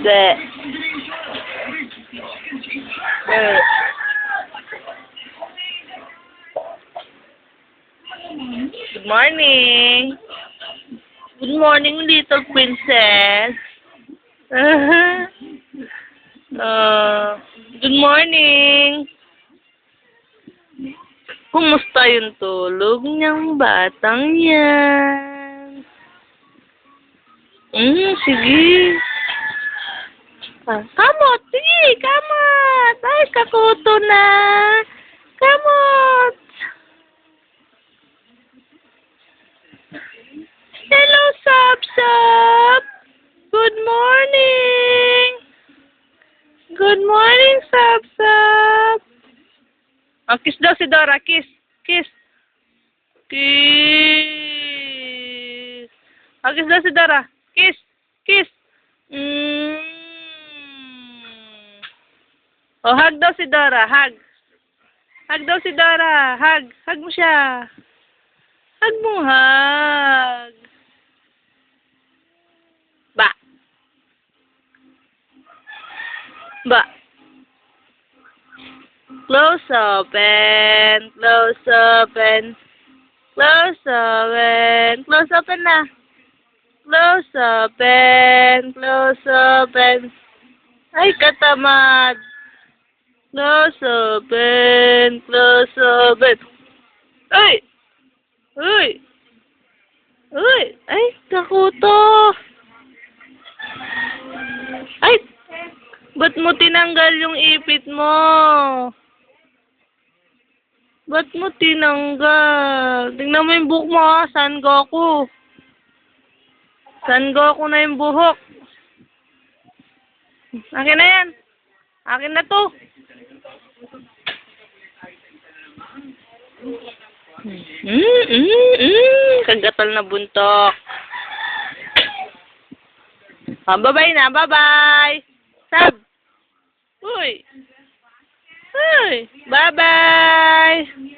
De. De. Good morning. Good morning, little princess. Good morning. Kumusta yung tulog niyang batang yan? Sige. Kamot! Sige, kamot! Ay, kakuto na! Kamot! Hello, Sap-Sap! Good morning! Good morning, Sap-Sap! Kiss daw si Dora. Kiss. Kiss. Kiss. Kiss daw si Dora. Kiss. Kiss. Hug daw si Dora. Hug. Hug daw si Dora. Hug. Hug mo siya. Hug mo, hug. Ba. Ba. Close open. Close open. Close open. Close open na. Close open. Close open. Ay, katamad. Close open. Close open. Ay! Uy! Uy! Ay, kakuto! Ay! Ba't mo tinanggal yung ipit mo? Ba't mo tinanggal? Tingnan mo yung buhok mo, ha? San Goku. San Goku na yung buhok. Akin na yan. Akin na to. Kagatal na buntok. Bye-bye na. Bye-bye. Sab. Uy. Uy. Bye-bye.